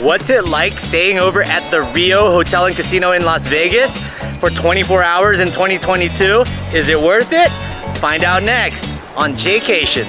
What's it like staying over at the Rio Hotel and Casino in Las Vegas for 24 hours in 2022? Is it worth it? Find out next on Jaycation.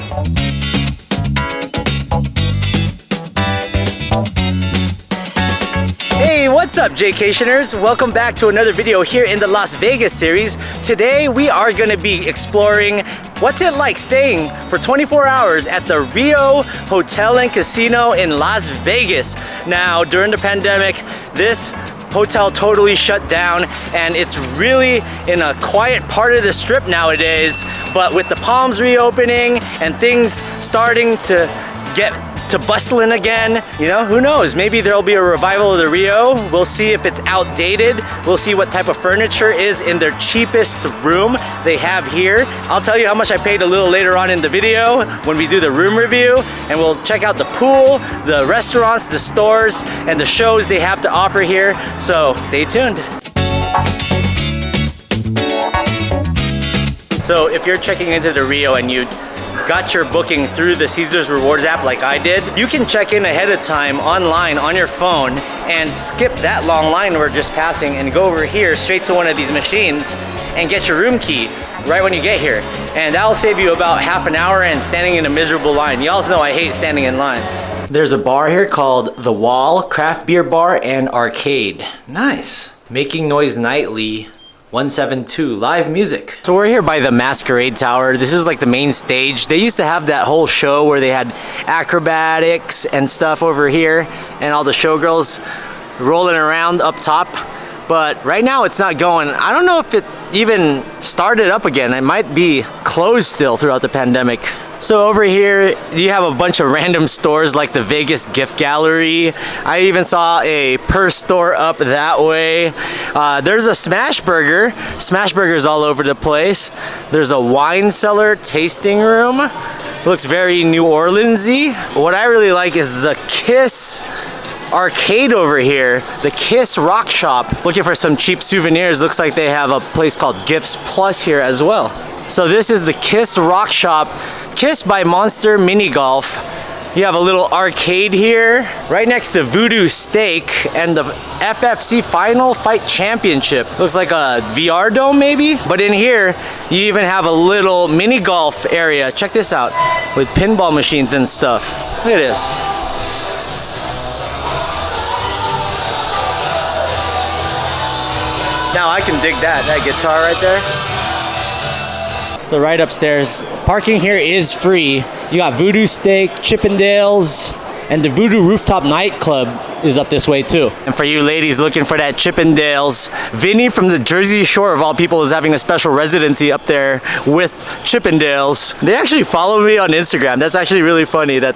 Hey, what's up, Jaycationers? Welcome back to another video here in the Las Vegas series. Today we are going to be exploring what's it like staying for 24 hours at the Rio Hotel and Casino in Las Vegas. Now, during the pandemic, this hotel totally shut down and it's really in a quiet part of the strip nowadays. But with the Palms reopening and things starting to get to bustling again, you know, who knows? Maybe there'll be a revival of the Rio. We'll see if it's outdated. We'll see what type of furniture is in their cheapest room they have here. I'll tell you how much I paid a little later on in the video when we do the room review, and we'll check out the pool, the restaurants, the stores, and the shows they have to offer here. So stay tuned. So if you're checking into the Rio and you got your booking through the Caesars Rewards app like I did, you can check in ahead of time online on your phone and skip that long line we're just passing and go over here straight to one of these machines and get your room key right when you get here. And that'll save you about half an hour and standing in a miserable line. Y'all know I hate standing in lines. There's a bar here called The Wall, craft beer bar and arcade. Nice. Making Noise Nightly 172 live music. So we're here by the Masquerade Tower. This is like the main stage. They used to have that whole show where they had acrobatics and stuff over here and all the showgirls rolling around up top. But right now it's not going. I don't know if it even started up again. It might be closed still throughout the pandemic. So over here, you have a bunch of random stores like the Vegas Gift Gallery. I even saw a purse store up that way. There's a Smash Burger. Smash Burgers all over the place. There's a wine cellar tasting room. Looks very New Orleans-y. What I really like is the Kiss arcade over here, the Kiss Rock Shop. Looking for some cheap souvenirs. Looks like they have a place called Gifts Plus here as well. So this is the Kiss Rock Shop, Kiss by Monster Mini Golf. You have a little arcade here, right next to Voodoo Steak and the FFC Final Fight Championship. Looks like a VR dome maybe? But in here, you even have a little mini golf area. Check this out, with pinball machines and stuff. Look at this. Now I can dig that guitar right there. So right upstairs, parking here is free. You got Voodoo Steak, Chippendales, and the Voodoo Rooftop Nightclub is up this way too. And for you ladies looking for that Chippendales, Vinny from the Jersey Shore of all people is having a special residency up there with Chippendales. They actually follow me on Instagram. That's actually really funny that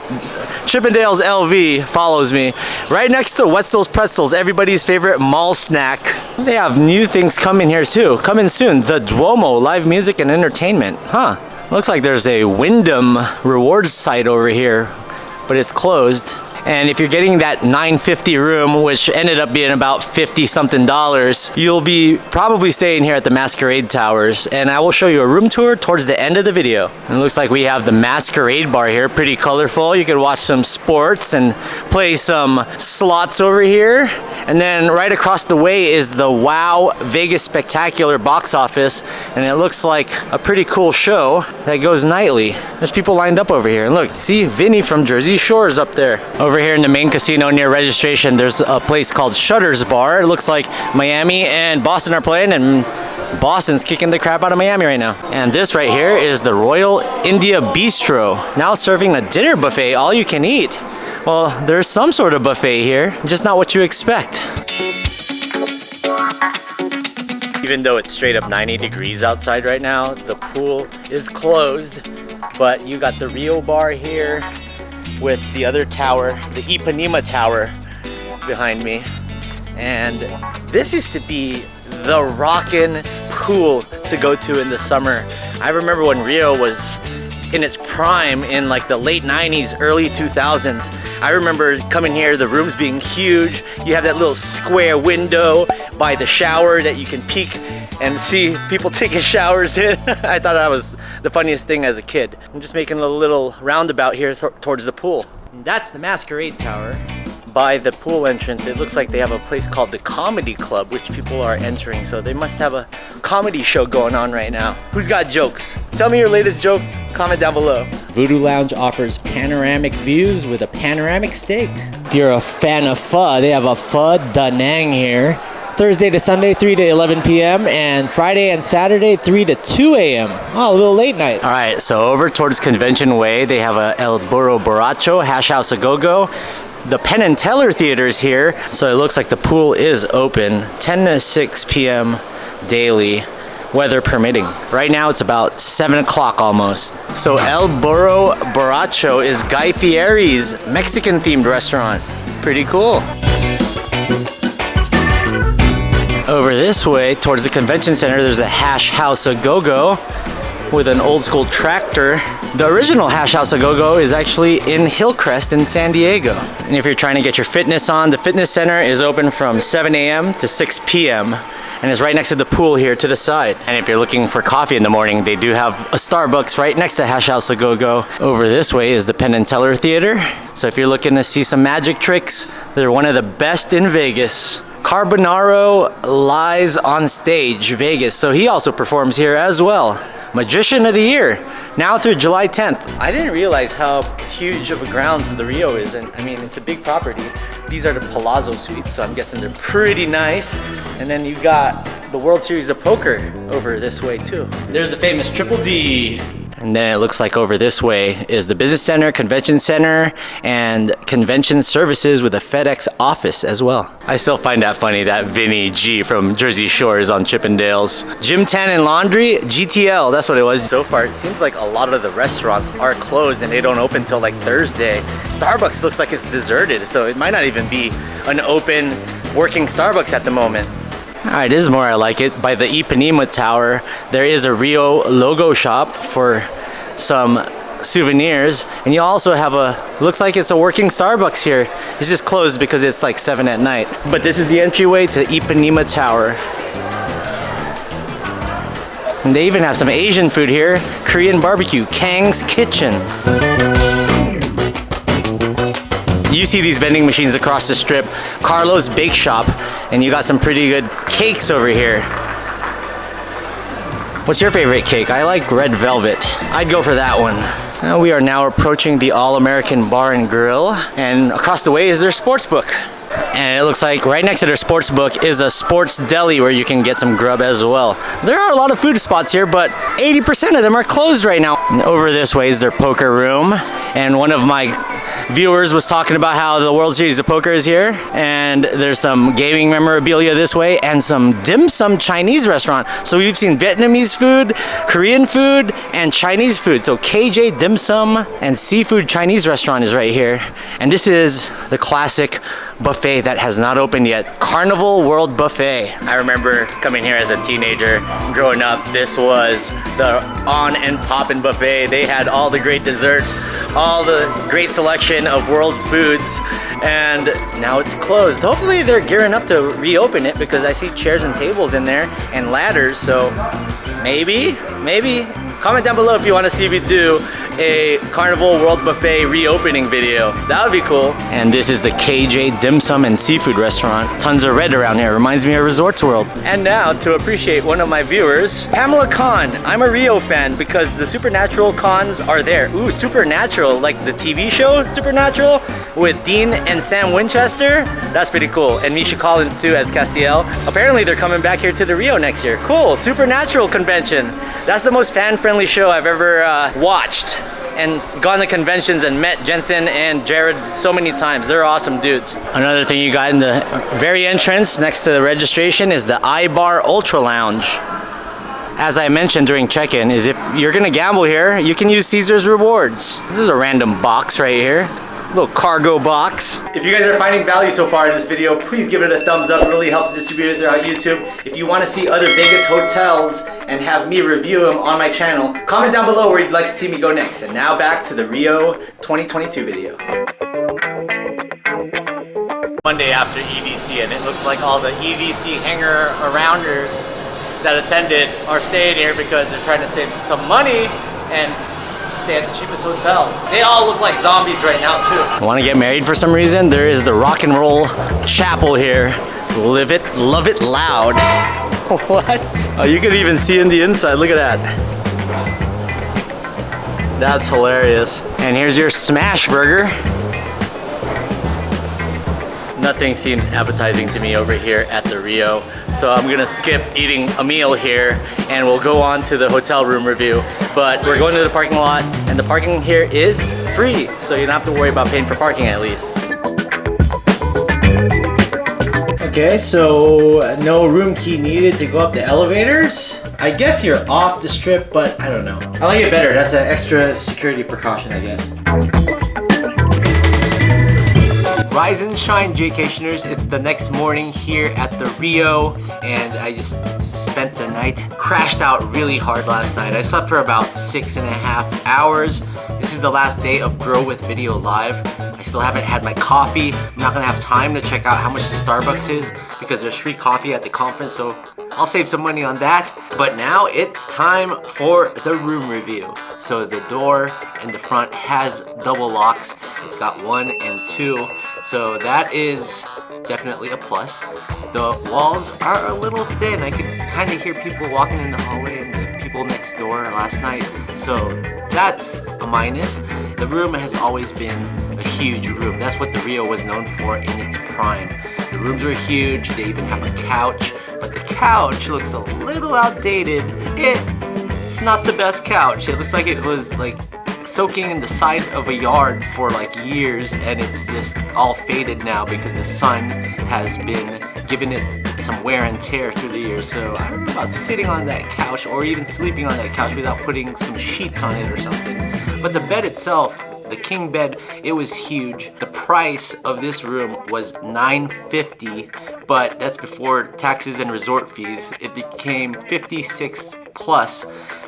Chippendales LV follows me. Right next to Wetzel's Pretzels, everybody's favorite mall snack. They have new things coming here too. Coming soon, the Duomo, live music and entertainment. Huh, looks like there's a Wyndham rewards site over here, but it's closed. And if you're getting that $950 room, which ended up being about $50 something, you'll be probably staying here at the Masquerade Towers. And I will show you a room tour towards the end of the video. And it looks like we have the Masquerade Bar here, pretty colorful. You can watch some sports and play some slots over here. And then right across the way is the Wow Vegas Spectacular box office. And it looks like a pretty cool show that goes nightly. There's people lined up over here. And look, see, Vinny from Jersey Shore is up there. Over here in the main casino near registration, there's a place called Shutter's Bar. It looks like Miami and Boston are playing, and Boston's kicking the crap out of Miami right now. And this right here is the Royal India Bistro, now serving a dinner buffet, all you can eat. Well, there's some sort of buffet here, just not what you expect. Even though it's straight up 90 degrees outside right now, the pool is closed, but you got the Rio Bar here with the other tower, the Ipanema Tower behind me. And this used to be the rockin' pool to go to in the summer. I remember when Rio was in its prime in like the late 90s, early 2000s. I remember coming here, the rooms being huge. You have that little square window by the shower that you can peek and see people taking showers in. I thought that was the funniest thing as a kid. I'm just making a little roundabout here towards the pool. And that's the Masquerade Tower. by the pool entrance, it looks like they have a place called the Comedy Club, which people are entering. So they must have a comedy show going on right now. Who's got jokes? Tell me your latest joke. Comment down below. Voodoo Lounge offers panoramic views with a panoramic steak. If you're a fan of pho, they have a pho da nang here. Thursday to Sunday, 3 to 11 p.m. and Friday and Saturday, 3 to 2 a.m. Oh, a little late night. All right, so over towards Convention Way, they have a El Burro Borracho, Hash House A Go-Go. The Penn and Teller Theater is here, so it looks like the pool is open 10 to 6 p.m. daily, weather permitting. Right now it's about 7 o'clock almost. So El Burro Borracho is Guy Fieri's Mexican-themed restaurant. Pretty cool. Over this way, towards the convention center, there's a Hash House A Go-Go with an old school tractor. The original Hash House A Go-Go is actually in Hillcrest in San Diego. And if you're trying to get your fitness on, the fitness center is open from 7 a.m. to 6 p.m. and is right next to the pool here to the side. And if you're looking for coffee in the morning, they do have a Starbucks right next to Hash House A Go-Go. Over this way is the Penn and Teller Theater. So if you're looking to see some magic tricks, they're one of the best in Vegas. Carbonaro lies on stage, Vegas. So he also performs here as well. Magician of the Year, now through July 10th. I didn't realize how huge of a grounds the Rio is, and I mean, it's a big property. These are the Palazzo Suites, so I'm guessing they're pretty nice. And then you got the World Series of Poker over this way too. There's the famous Triple D. And then it looks like over this way is the Business Center, Convention Center, and Convention Services with a FedEx office as well. I still find that funny that Vinny G from Jersey Shore is on Chippendales. Gym Tan and Laundry, GTL, that's what it was. So far, it seems like a lot of the restaurants are closed and they don't open till like Thursday. Starbucks looks like it's deserted, so it might not even be an open, working Starbucks at the moment. Alright, this is more I like it. By the Ipanema Tower, there is a Rio logo shop for some souvenirs. And you also have looks like it's a working Starbucks here. It's just closed because it's like 7 at night. But this is the entryway to Ipanema Tower. And they even have some Asian food here. Korean barbecue, Kang's Kitchen. You see these vending machines across the strip, Carlo's Bake Shop, and you got some pretty good cakes over here. What's your favorite cake? I like red velvet. I'd go for that one. We are now approaching the All-American Bar and Grill, and across the way is their sports book. And it looks like right next to their sports book is a sports deli where you can get some grub as well. There are a lot of food spots here, but 80% of them are closed right now. And over this way is their poker room, and one of my viewers was talking about how the World Series of Poker is here, and there's some gaming memorabilia this way and some dim sum Chinese restaurant. So we've seen Vietnamese food, Korean food, and Chinese food. So KJ Dim Sum and Seafood Chinese restaurant is right here. And this is the classic buffet that has not opened yet, Carnival World Buffet. I remember coming here as a teenager, growing up, this was the on and poppin' buffet. They had all the great desserts, all the great selection of world foods, and now it's closed. Hopefully they're gearing up to reopen it because I see chairs and tables in there and ladders, so maybe. Comment down below if you want to see me do a Carnival World Buffet reopening video. That would be cool. And this is the KJ Dim Sum and Seafood Restaurant. Tons of red around here. Reminds me of Resorts World. And now, to appreciate one of my viewers, Pamela Khan. I'm a Rio fan because the Supernatural cons are there. Ooh, Supernatural, like the TV show Supernatural with Dean and Sam Winchester. That's pretty cool. And Misha Collins too as Castiel. Apparently they're coming back here to the Rio next year. Cool, Supernatural convention. That's the most fan-friendly show I've ever watched. And gone to conventions and met Jensen and Jared so many times. They're awesome dudes. Another thing you got in the very entrance next to the registration is the iBar Ultra Lounge. As I mentioned during check-in, is if you're gonna gamble here, you can use Caesar's Rewards. This is a random box right here. Little cargo box. If you guys are finding value so far in this video, please give it a thumbs up. It really helps distribute it throughout YouTube. If you want to see other Vegas hotels and have me review them on my channel, comment down below where you'd like to see me go next. And now back to the Rio 2022 video. Monday after EDC, and it looks like all the EDC hanger-arounders that attended are staying here because they're trying to save some money and stay at the cheapest hotels. They all look like zombies right now too. Want to get married for some reason? There is the rock and roll chapel here. Live it, love it loud. What? Oh, you can even see in the inside. Look at that. That's hilarious. And here's your smash burger. Nothing seems appetizing to me over here at the Rio. So I'm gonna skip eating a meal here and we'll go on to the hotel room review. But we're going to the parking lot and the parking here is free. So you don't have to worry about paying for parking at least. Okay, so no room key needed to go up the elevators. I guess you're off the strip, but I don't know. I like it better. That's an extra security precaution, I guess. Rise and shine, Jaycationers. It's the next morning here at the Rio, and I just spent the night. Crashed out really hard last night. I slept for about 6.5 hours. This is the last day of Grow with Video Live. I still haven't had my coffee. I'm not gonna have time to check out how much the Starbucks is because there's free coffee at the conference, so I'll save some money on that. But now it's time for the room review. So the door in the front has double locks. It's got 1 and 2. So that is definitely a plus. The walls are a little thin. I could kind of hear people walking in the hallway and the people next door last night. So that's a minus. The room has always been a huge room. That's what the Rio was known for in its prime. The rooms were huge. They even have a couch, but the couch looks a little outdated. It's not the best couch. It looks like it was like soaking in the side of a yard for like years, and it's just all faded now because the sun has been giving it some wear and tear through the years. So I don't know about sitting on that couch or even sleeping on that couch without putting some sheets on it or something. But the bed itself, the king bed, it was huge. The price of this room was $950, but that's before taxes and resort fees. It became $56 plus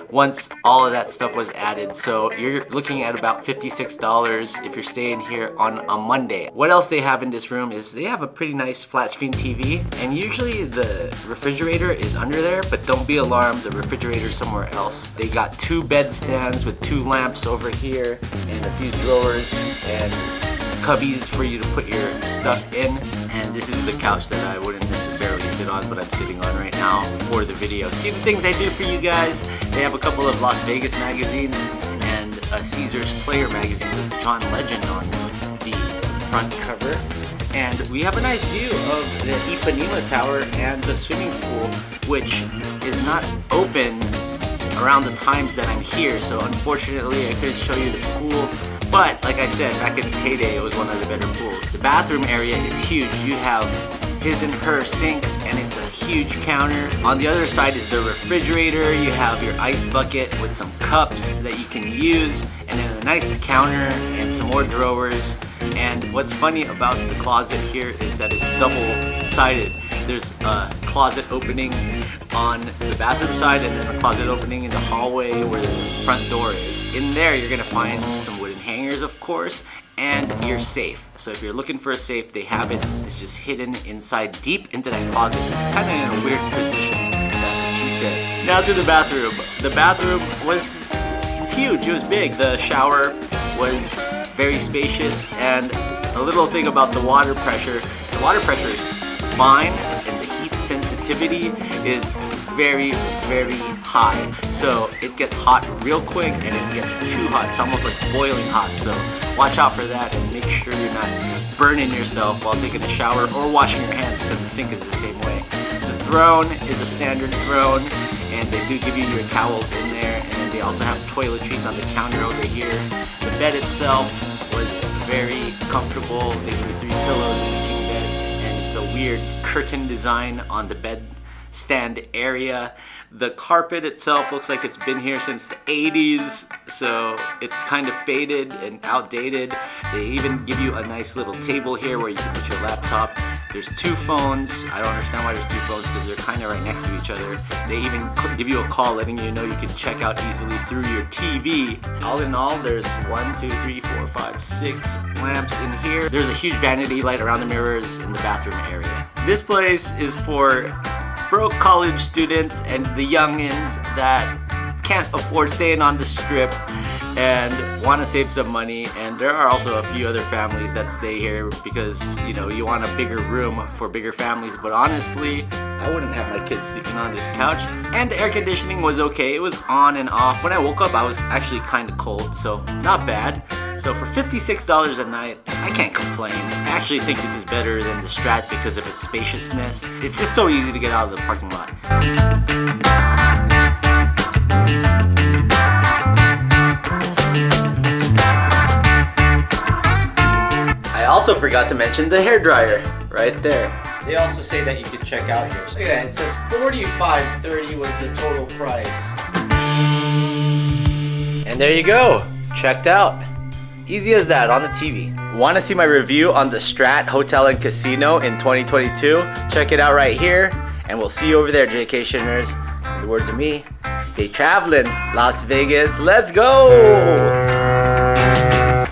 once all of that stuff was added. So you're looking at about $56 if you're staying here on a Monday. What else they have in this room is they have a pretty nice flat screen TV, and usually the refrigerator is under there, but don't be alarmed, the refrigerator's somewhere else. They got 2 bed stands with 2 lamps over here and a few drawers and cubbies for you to put your stuff in. And this is the couch that I wouldn't necessarily sit on, but I'm sitting on right now for the video. See the things I do for you guys. They have a couple of Las Vegas magazines and a Caesars Player magazine with John Legend on the front cover. And we have a nice view of the Ipanema Tower and the swimming pool, which is not open around the times that I'm here. So unfortunately, I couldn't show you the pool. But like I said, back in its heyday, it was one of the better pools. The bathroom area is huge. You have his and her sinks, and it's a huge counter. On the other side is the refrigerator. You have your ice bucket with some cups that you can use, and then a nice counter and some more drawers. And what's funny about the closet here is that it's double-sided. There's a closet opening on the bathroom side and then a closet opening in the hallway where the front door is. In there, you're gonna find some wooden hangers, of course, and your safe. So if you're looking for a safe, they have it. It's just hidden inside deep into that closet. It's kind of in a weird position. That's what she said. Now to the bathroom. The bathroom was huge. It was big. The shower was very spacious, and a little thing about the water pressure. The water pressure is fine, and the heat sensitivity is very, very high. So it gets hot real quick, and it gets too hot. It's almost like boiling hot. So watch out for that, and make sure you're not burning yourself while taking a shower or washing your hands, because the sink is the same way. The throne is a standard throne, and they do give you your towels in there, and then they also have toiletries on the counter over here. The bed itself was very comfortable. They give you 3 pillows in the king bed, and it's a weird curtain design on the bed stand area. The carpet itself looks like it's been here since the 80s, so it's kind of faded and outdated. They even give you a nice little table here where you can put your laptop. There's 2 phones. I don't understand why there's 2 phones because they're kind of right next to each other. They even give you a call letting you know you can check out easily through your TV. All in all, there's 1, 2, 3, 4, 5, 6 lamps in here. There's a huge vanity light around the mirrors in the bathroom area. This place is for broke college students and the youngins that can't afford staying on the strip and want to save some money. And there are also a few other families that stay here because, you know, you want a bigger room for bigger families. But honestly, I wouldn't have my kids sleeping on this couch. And the air conditioning was okay. It was on and off. When I woke up, I was actually kind of cold, so not bad. So for $56 a night, I can't complain. I actually think this is better than the Strat because of its spaciousness. It's just so easy to get out of the parking lot. I also forgot to mention the hairdryer right there. They also say that you can check out here. Look at that, it says $45.30 was the total price. And there you go, checked out. Easy as that on the TV. Want to see my review on the Strat Hotel and Casino in 2022? Check it out right here, and we'll see you over there, Jaycationers. In the words of me, stay traveling, Las Vegas, let's go!